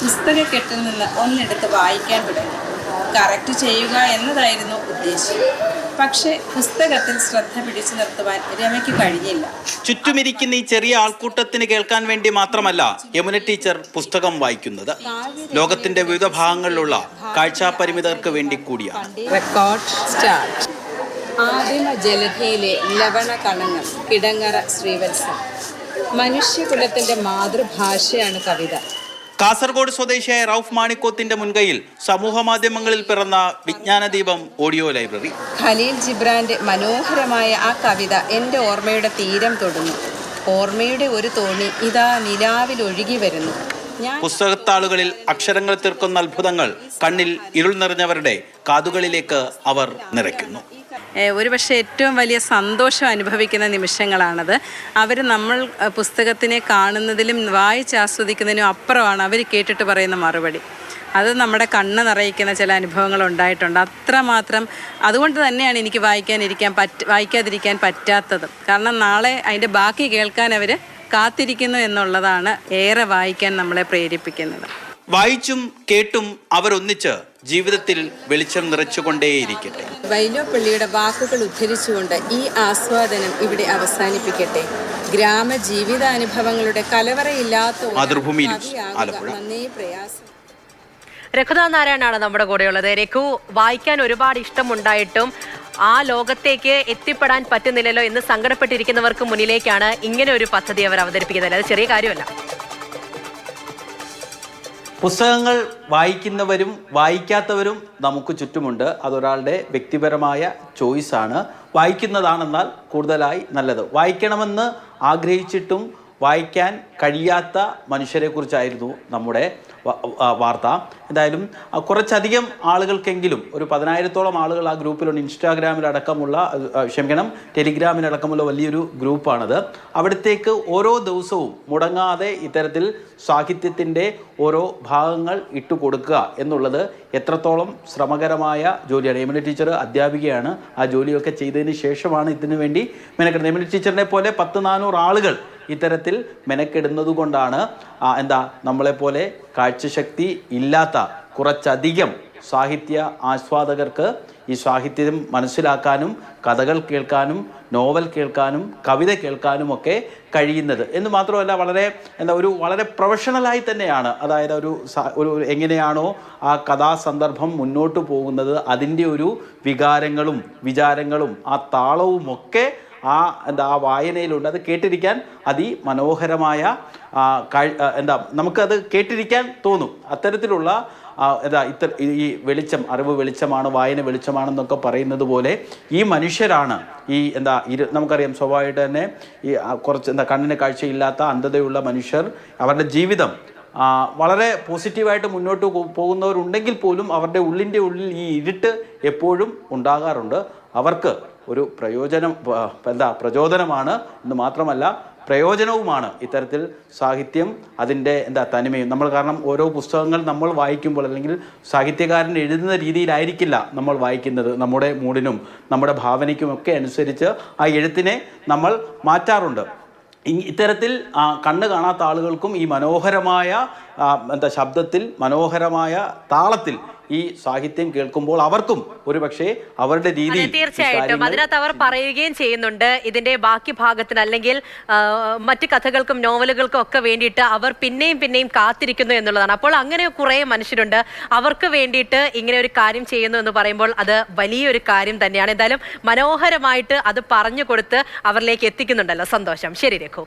പുസ്തകക്കെട്ടിൽ നിന്ന് ഒന്നെടുത്ത് വായിക്കാൻ തുടങ്ങി. കറക്റ്റ് ചെയ്യുക എന്നതായിരുന്നു ഉദ്ദേശം. പക്ഷേ പുസ്തകത്തിൽ ശ്രദ്ധ പിടിച്ചു നിർത്തുവാൻ രമയ്ക്ക് കഴിഞ്ഞില്ല. ചുറ്റുമിരിക്കുന്ന ഈ ചെറിയ ആൾക്കൂട്ടത്തിന് കേൾക്കാൻ വേണ്ടി മാത്രമല്ല യമുന ടീച്ചർ പുസ്തകം വായിക്കുന്നത്. ലോകത്തിന്റെ വിവിധ ഭാഗങ്ങളിലുള്ള കാഴ്ചാപരിമിതർക്ക് വേണ്ടി കൂടിയാണ്. Record start. ആദിമ ജലധിയിലെ ലവണ കണങ്ങൾ. കിടങ്ങറ ശ്രീവത്സൻ. മനുഷ്യകുലത്തിന്റെ മാതൃഭാഷയാണ് കവിത. കാസർഗോഡ് സ്വദേശിയായ റൌഫ് മാണിക്കോത്തിന്റെ മുൻകൈയിൽ സമൂഹ മാധ്യമങ്ങളിൽ പിറന്ന വിജ്ഞാനദീപം ഓഡിയോ ലൈബ്രറി. ഖലീൽ ജിബ്രാന്റെ മനോഹരമായ ആ കവിത എൻ്റെ ഓർമ്മയുടെ തീരം തൊടുന്നു. ഓർമ്മയുടെ ഒരു തോണി ഇതാ നിലാവിൽ ഒഴുകി വരുന്നു. പുസ്തകത്താളുകളിൽ അക്ഷരങ്ങൾ തീർക്കുന്ന അത്ഭുതങ്ങൾ കണ്ണിൽ ഇരുൾ നിറഞ്ഞവരുടെ കാതുകളിലേക്ക് അവർ നിറയ്ക്കുന്നു. ഒരുപക്ഷെ ഏറ്റവും വലിയ സന്തോഷം അനുഭവിക്കുന്ന നിമിഷങ്ങളാണത്. നമ്മൾ പുസ്തകത്തിനെ കാണുന്നതിലും വായിച്ചാസ്വദിക്കുന്നതിനും അപ്പുറമാണ് അവർ കേട്ടിട്ട് പറയുന്ന മറുപടി. അത് നമ്മുടെ കണ്ണ് നിറയിക്കുന്ന ചില അനുഭവങ്ങൾ ഉണ്ടായിട്ടുണ്ട്. അത്രമാത്രം അതുകൊണ്ട് തന്നെയാണ് എനിക്ക് വായിക്കാതിരിക്കാൻ പറ്റാത്തതും. കാരണം നാളെ അതിൻ്റെ ബാക്കി കേൾക്കാൻ അവർ കാത്തിരിക്കുന്നു എന്നുള്ളതാണ് ഏറെ വായിക്കാൻ നമ്മളെ പ്രേരിപ്പിക്കുന്നത്. വായിച്ചും കേട്ടും അവരൊന്നിച്ച് ജീവിതത്തിൽ വെളിച്ചം നിറച്ചുകൊണ്ടേയിരിക്കട്ടെ. വൈലോപ്പള്ളിയുടെ വാക്കുകൾ ഉദ്ധരിച്ചുകൊണ്ട് ഈ ആസ്വാദനം ഇവിടെ അവസാനിപ്പിക്കട്ടെ. ഗ്രാമജീവിതാനുഭവങ്ങളുടെ കലവറയില്ലാത്ത മാതൃഭൂമി ആലപ്പുഴ. രഘുനാഥ് നാരായണാണ് നമ്മുടെ കൂടെയുള്ളത്. രഘു, വായിക്കാൻ ഒരുപാട് ഇഷ്ടമുണ്ടായിട്ടും ആ ലോകത്തേക്ക് എത്തിപ്പെടാൻ പറ്റുന്നില്ലല്ലോ എന്ന് സങ്കടപ്പെട്ടിരിക്കുന്നവർക്ക് മുന്നിലേക്കാണ് ഇങ്ങനെ ഒരു പദ്ധതി അവർ അവതരിപ്പിക്കുന്നത്. അത് ചെറിയ കാര്യമല്ല. പുസ്തകങ്ങൾ വായിക്കുന്നവരും വായിക്കാത്തവരും നമുക്ക് ചുറ്റുമുണ്ട്. അതൊരാളുടെ വ്യക്തിപരമായ ചോയ്സാണ്. വായിക്കുന്നതാണെന്നാൽ കൂടുതലായി നല്ലത്. വായിക്കണമെന്ന് ആഗ്രഹിച്ചിട്ടും വായിക്കാൻ കഴിയാത്ത മനുഷ്യരെക്കുറിച്ചായിരുന്നു നമ്മുടെ വാർത്ത. എന്തായാലും കുറച്ചധികം ആളുകൾക്കെങ്കിലും ഒരു 10,000-ഓളം ആളുകൾ ആ ഗ്രൂപ്പിലുണ്ട്. ടെലിഗ്രാമിലടക്കമുള്ള വലിയൊരു ഗ്രൂപ്പാണത്. അവിടത്തേക്ക് ഓരോ ദിവസവും മുടങ്ങാതെ ഇത്തരത്തിൽ സാഹിത്യത്തിൻ്റെ ഓരോ ഭാഗങ്ങൾ ഇട്ടുകൊടുക്കുക എന്നുള്ളത് എത്രത്തോളം ശ്രമകരമായ ജോലിയാണ്. യമുന ടീച്ചർ അധ്യാപികയാണ്. ആ ജോലിയൊക്കെ ചെയ്തതിന് ശേഷമാണ് ഇതിനു വേണ്ടി മെനക്കെടുന്നത്. യമുന ടീച്ചറിനെ പോലെ 400 ആളുകൾ ഇത്തരത്തിൽ മെനക്കെടുന്നത് കൊണ്ടാണ് നമ്മളെപ്പോലെ കാഴ്ചശക്തി ഇല്ലാത്ത കുറച്ചധികം സാഹിത്യ ആസ്വാദകർക്ക് ഈ സാഹിത്യം മനസ്സിലാക്കാനും കഥകൾ കേൾക്കാനും നോവൽ കേൾക്കാനും കവിത കേൾക്കാനും ഒക്കെ കഴിയുന്നത്. എന്ന് മാത്രമല്ല വളരെ പ്രൊഫഷണലായി തന്നെയാണ്. അതായത് ഒരു എങ്ങനെയാണോ ആ കഥാസന്ദർഭം മുന്നോട്ട് പോകുന്നത് അതിൻ്റെ ഒരു വികാരങ്ങളും വിചാരങ്ങളും ആ താളവുമൊക്കെ ആ വായനയിലുണ്ട്. അത് കേട്ടിരിക്കാൻ അതിമനോഹരമായ നമുക്കത് കേട്ടിരിക്കാൻ തോന്നും. അത്തരത്തിലുള്ള ഈ വെളിച്ചം, അറിവ് വെളിച്ചമാണ്, വായന വെളിച്ചമാണെന്നൊക്കെ പറയുന്നത് പോലെ ഈ മനുഷ്യരാണ് നമുക്കറിയാം സ്വാഭാവികമായിട്ട് തന്നെ ഈ കുറച്ച് കണ്ണിന് കാഴ്ചയില്ലാത്ത അന്ധതയുള്ള മനുഷ്യർ അവരുടെ ജീവിതം വളരെ പോസിറ്റീവായിട്ട് മുന്നോട്ട് പോകുന്നവരുണ്ടെങ്കിൽ പോലും അവരുടെ ഉള്ളിൻ്റെ ഉള്ളിൽ ഈ ഇരുട്ട് എപ്പോഴും ഉണ്ടാകാറുണ്ട്. അവർക്ക് ഒരു പ്രചോദനമാണ് എന്ന് മാത്രമല്ല പ്രയോജനവുമാണ് ഇത്തരത്തിൽ സാഹിത്യം. അതിൻ്റെ തനിമയും കാരണം ഓരോ പുസ്തകങ്ങൾ നമ്മൾ വായിക്കുമ്പോൾ അല്ലെങ്കിൽ സാഹിത്യകാരൻ എഴുതുന്ന രീതിയിലായിരിക്കില്ല നമ്മൾ വായിക്കുന്നത്. നമ്മുടെ മൂഡിനും നമ്മുടെ ഭാവനയ്ക്കും ഒക്കെ അനുസരിച്ച് ആ എഴുത്തിനെ നമ്മൾ മാറ്റാറുണ്ട്. ഇത്തരത്തിൽ കണ്ണ് കാണാത്ത ആളുകൾക്കും ഈ മനോഹരമായ ശബ്ദത്തിൽ മനോഹരമായ താളത്തിൽ ഈ സാഹിത്യം കേൾക്കുമ്പോൾ അവർക്കും ഒരുപക്ഷെ അവരുടെ രീതി തീർച്ചയായിട്ടും അതിനകത്ത് അവർ പറയുകയും ചെയ്യുന്നുണ്ട്. ഇതിന്റെ ബാക്കി ഭാഗത്തിന് അല്ലെങ്കിൽ മറ്റ് കഥകൾക്കും നോവലുകൾക്കും ഒക്കെ വേണ്ടിയിട്ട് അവർ പിന്നെയും കാത്തിരിക്കുന്നു എന്നുള്ളതാണ്. അപ്പോൾ അങ്ങനെ കുറെ മനുഷ്യരുണ്ട്. അവർക്ക് വേണ്ടിയിട്ട് ഇങ്ങനെ ഒരു കാര്യം ചെയ്യുന്നു എന്ന് പറയുമ്പോൾ അത് വലിയൊരു കാര്യം തന്നെയാണ്. എന്തായാലും മനോഹരമായിട്ട് അത് പറഞ്ഞു കൊടുത്ത് അവരിലേക്ക് എത്തിക്കുന്നുണ്ടല്ലോ. സന്തോഷം. ശരി രഘു.